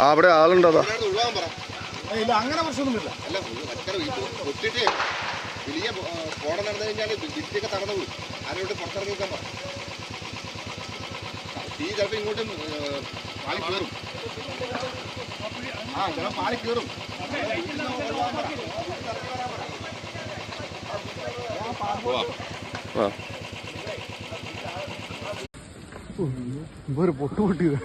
അവിടെ ആളുണ്ടോ? ഇല്ല, അങ്ങനെ പ്രശ്നമൊന്നുമില്ല. അല്ല, പൊട്ടിട്ട് വലിയ സ്ഫോടനം നടന്നു കഴിഞ്ഞാൽ ഭിത്തിയൊക്കെ തകർന്നു പോയി. ആരോട് പുറത്തിറങ്ങി നിൽക്കാൻ പറ. തീ ചിലപ്പോൾ ഇങ്ങോട്ടും പാളി കയറും. ചിലപ്പോൾ പാളി കയറും. ഒരു പൊട്ടു പൊട്ടിയത്.